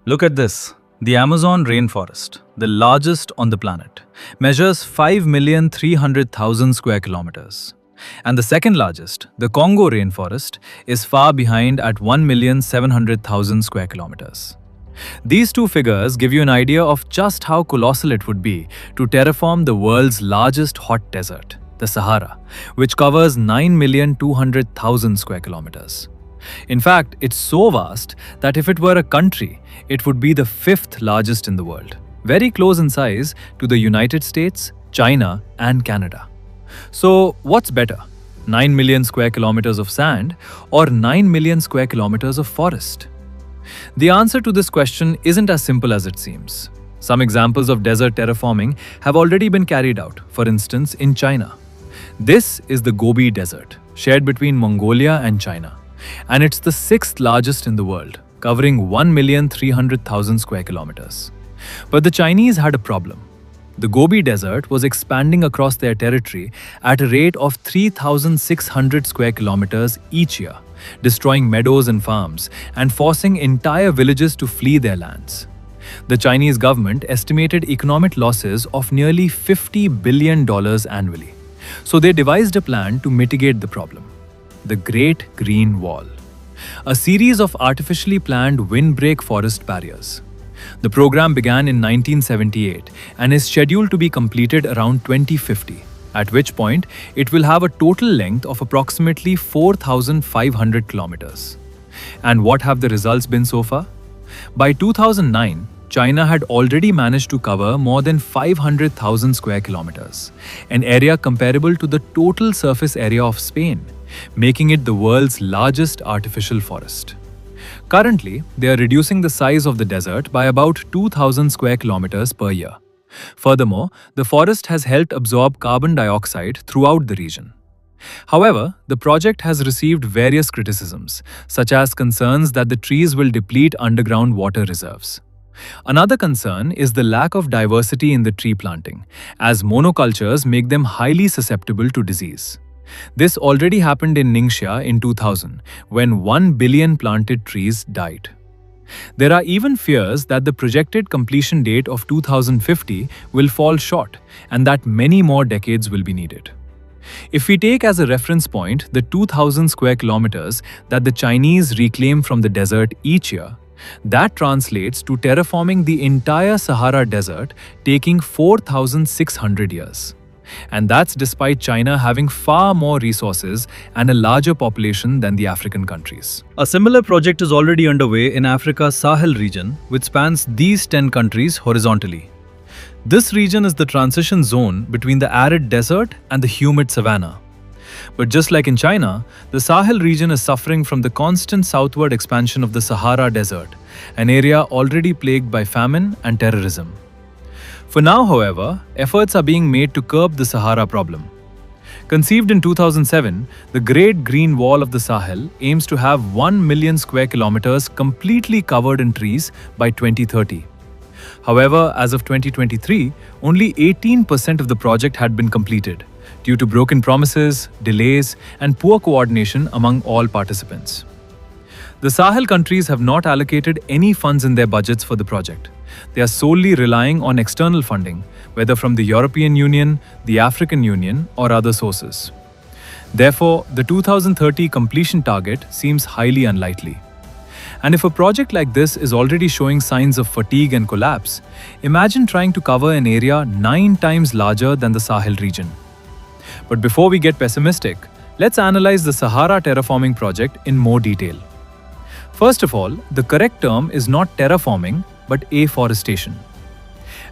Look at this. The Amazon rainforest, the largest on the planet, measures 5,300,000 square kilometers. And the second largest, the Congo rainforest, is far behind at 1,700,000 square kilometers. These two figures give you an idea of just how colossal it would be to terraform the world's largest hot desert, the Sahara, which covers 9,200,000 square kilometers. In fact, it's so vast that if it were a country, it would be the fifth largest in the world, very close in size to the United States, China, and Canada. So, what's better? 9 million square kilometers of sand or 9 million square kilometers of forest? The answer to this question isn't as simple as it seems. Some examples of desert terraforming have already been carried out, for instance, in China. This is the Gobi Desert, shared between Mongolia and China, and it's the sixth largest in the world, covering 1,300,000 square kilometers. But the Chinese had a problem. The Gobi Desert was expanding across their territory at a rate of 3,600 square kilometers each year, destroying meadows and farms and forcing entire villages to flee their lands. The Chinese government estimated economic losses of nearly $50 billion annually. So they devised a plan to mitigate the problem: the Great Green Wall, a series of artificially planned windbreak forest barriers. The program began in 1978 and is scheduled to be completed around 2050, at which point it will have a total length of approximately 4,500 kilometers. And what have the results been so far? By 2009, China had already managed to cover more than 500,000 square kilometers, an area comparable to the total surface area of Spain, making it the world's largest artificial forest. Currently, they are reducing the size of the desert by about 2,000 square kilometers per year. Furthermore, the forest has helped absorb carbon dioxide throughout the region. However, the project has received various criticisms, such as concerns that the trees will deplete underground water reserves. Another concern is the lack of diversity in the tree planting, as monocultures make them highly susceptible to disease. This already happened in Ningxia in 2000, when 1 billion planted trees died. There are even fears that the projected completion date of 2050 will fall short and that many more decades will be needed. If we take as a reference point the 2,000 square kilometers that the Chinese reclaim from the desert each year, that translates to terraforming the entire Sahara Desert, taking 4,600 years. And that's despite China having far more resources and a larger population than the African countries. A similar project is already underway in Africa's Sahel region, which spans these 10 countries horizontally. This region is the transition zone between the arid desert and the humid savanna. But just like in China, the Sahel region is suffering from the constant southward expansion of the Sahara Desert, an area already plagued by famine and terrorism. For now, however, efforts are being made to curb the Sahara problem. Conceived in 2007, the Great Green Wall of the Sahel aims to have 1 million square kilometers completely covered in trees by 2030. However, as of 2023, only 18% of the project had been completed, due to broken promises, delays, and poor coordination among all participants. The Sahel countries have not allocated any funds in their budgets for the project. They are solely relying on external funding, whether from the European Union, the African Union, or other sources. Therefore, the 2030 completion target seems highly unlikely. And if a project like this is already showing signs of fatigue and collapse, imagine trying to cover an area 9 times larger than the Sahel region. But before we get pessimistic, let's analyze the Sahara terraforming project in more detail. First of all, the correct term is not terraforming, but afforestation.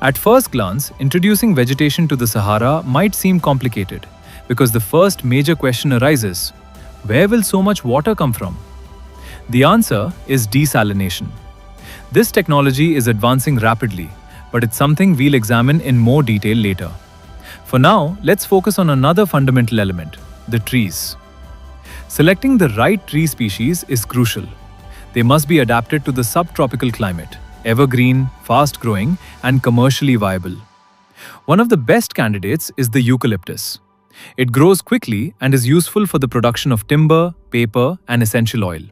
At first glance, introducing vegetation to the Sahara might seem complicated, because the first major question arises: where will so much water come from? The answer is desalination. This technology is advancing rapidly, but it's something we'll examine in more detail later. For now, let's focus on another fundamental element: the trees. Selecting the right tree species is crucial. They must be adapted to the subtropical climate, evergreen, fast-growing, and commercially viable. One of the best candidates is the eucalyptus. It grows quickly and is useful for the production of timber, paper, and essential oil.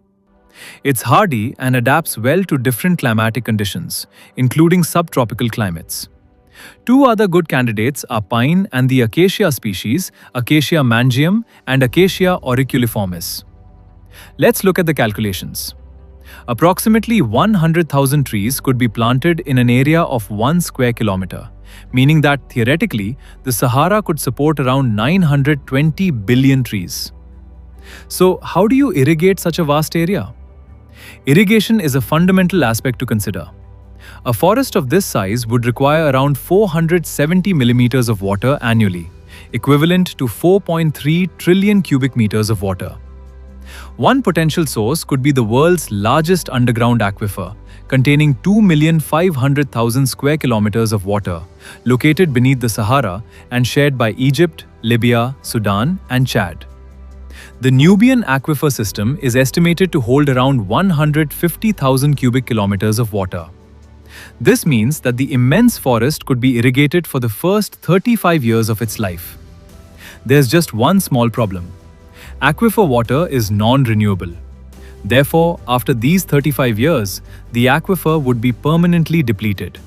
It's hardy and adapts well to different climatic conditions, including subtropical climates. Two other good candidates are pine and the acacia species, Acacia mangium and Acacia auriculiformis. Let's look at the calculations. Approximately 100,000 trees could be planted in an area of 1 square kilometer, meaning that theoretically, the Sahara could support around 920 billion trees. So, how do you irrigate such a vast area? Irrigation is a fundamental aspect to consider. A forest of this size would require around 470 millimeters of water annually, equivalent to 4.3 trillion cubic meters of water. One potential source could be the world's largest underground aquifer, containing 2,500,000 square kilometers of water, located beneath the Sahara and shared by Egypt, Libya, Sudan, and Chad. The Nubian aquifer system is estimated to hold around 150,000 cubic kilometers of water. This means that the immense forest could be irrigated for the first 35 years of its life. There's just one small problem. Aquifer water is non-renewable. Therefore, after these 35 years, the aquifer would be permanently depleted.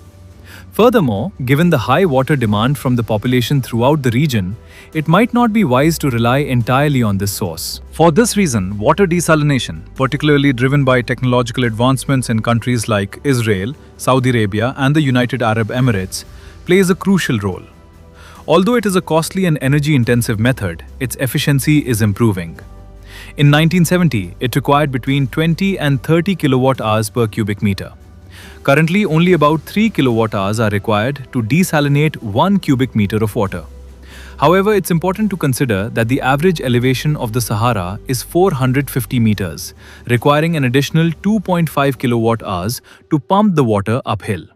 Furthermore, given the high water demand from the population throughout the region, it might not be wise to rely entirely on this source. For this reason, water desalination, particularly driven by technological advancements in countries like Israel, Saudi Arabia, and the United Arab Emirates, plays a crucial role. Although it is a costly and energy-intensive method, its efficiency is improving. In 1970, it required between 20 and 30 kilowatt-hours per cubic meter. Currently, only about 3 kilowatt-hours are required to desalinate 1 cubic meter of water. However, it's important to consider that the average elevation of the Sahara is 450 meters, requiring an additional 2.5 kilowatt-hours to pump the water uphill.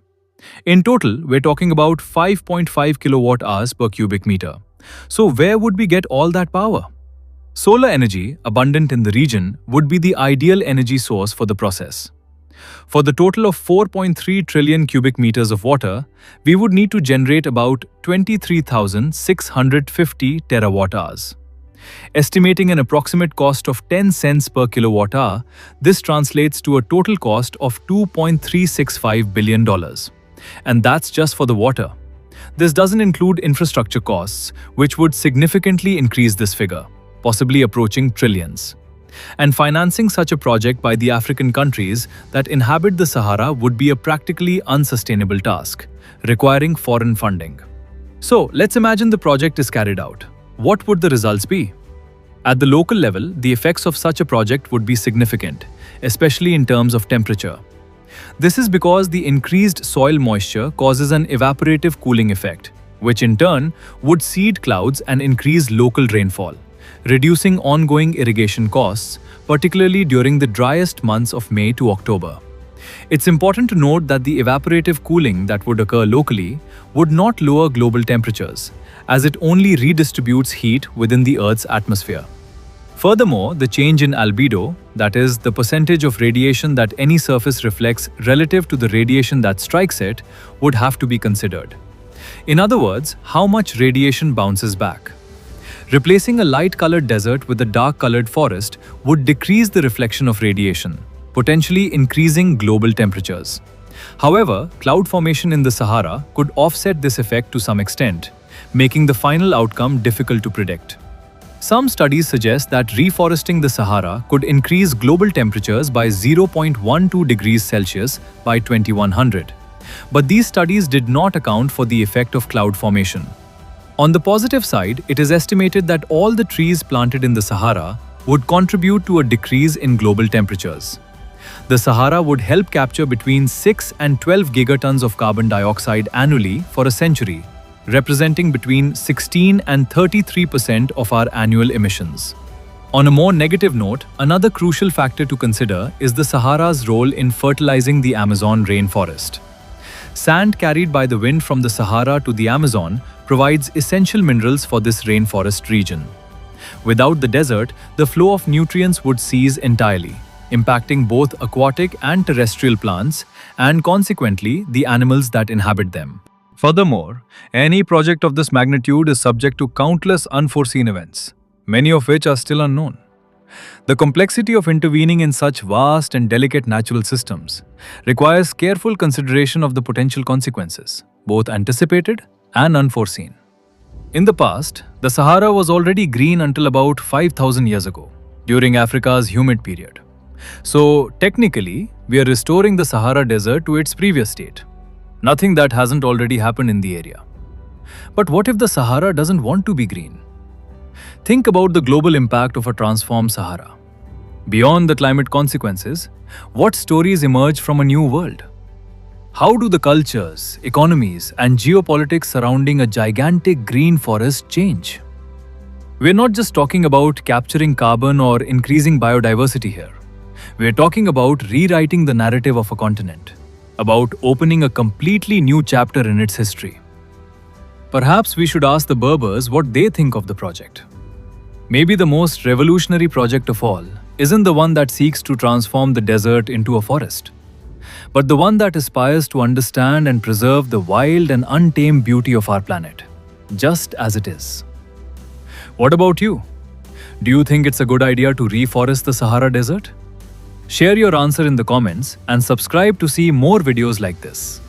In total, we're talking about 5.5 kilowatt-hours per cubic meter. So where would we get all that power? Solar energy, abundant in the region, would be the ideal energy source for the process. For the total of 4.3 trillion cubic meters of water, we would need to generate about 23,650 terawatt-hours. Estimating an approximate cost of 10 cents per kilowatt-hour, this translates to a total cost of $2.365 billion. And that's just for the water. This doesn't include infrastructure costs, which would significantly increase this figure, possibly approaching trillions. And financing such a project by the African countries that inhabit the Sahara would be a practically unsustainable task, requiring foreign funding. So, let's imagine the project is carried out. What would the results be? At the local level, the effects of such a project would be significant, especially in terms of temperature. This is because the increased soil moisture causes an evaporative cooling effect, which in turn would seed clouds and increase local rainfall, reducing ongoing irrigation costs, particularly during the driest months of May to October. It's important to note that the evaporative cooling that would occur locally would not lower global temperatures, as it only redistributes heat within the Earth's atmosphere. Furthermore, the change in albedo, that is, the percentage of radiation that any surface reflects relative to the radiation that strikes it, would have to be considered. In other words, how much radiation bounces back. Replacing a light-colored desert with a dark-colored forest would decrease the reflection of radiation, potentially increasing global temperatures. However, cloud formation in the Sahara could offset this effect to some extent, making the final outcome difficult to predict. Some studies suggest that reforesting the Sahara could increase global temperatures by 0.12 degrees Celsius by 2100. But these studies did not account for the effect of cloud formation. On the positive side, it is estimated that all the trees planted in the Sahara would contribute to a decrease in global temperatures. The Sahara would help capture between 6 and 12 gigatons of carbon dioxide annually for a century, representing between 16 and 33% of our annual emissions. On a more negative note, another crucial factor to consider is the Sahara's role in fertilizing the Amazon rainforest. Sand carried by the wind from the Sahara to the Amazon provides essential minerals for this rainforest region. Without the desert, the flow of nutrients would cease entirely, impacting both aquatic and terrestrial plants and consequently the animals that inhabit them. Furthermore, any project of this magnitude is subject to countless unforeseen events, many of which are still unknown. The complexity of intervening in such vast and delicate natural systems requires careful consideration of the potential consequences, both anticipated and unforeseen. In the past, the Sahara was already green until about 5,000 years ago, during Africa's humid period. So, technically, we are restoring the Sahara Desert to its previous state. Nothing that hasn't already happened in the area. But what if the Sahara doesn't want to be green? Think about the global impact of a transformed Sahara. Beyond the climate consequences, what stories emerge from a new world? How do the cultures, economies, and geopolitics surrounding a gigantic green forest change? We're not just talking about capturing carbon or increasing biodiversity here. We're talking about rewriting the narrative of a continent, about opening a completely new chapter in its history. Perhaps we should ask the Berbers what they think of the project. Maybe the most revolutionary project of all isn't the one that seeks to transform the desert into a forest, but the one that aspires to understand and preserve the wild and untamed beauty of our planet, just as it is. What about you? Do you think it's a good idea to reforest the Sahara Desert? Share your answer in the comments and subscribe to see more videos like this.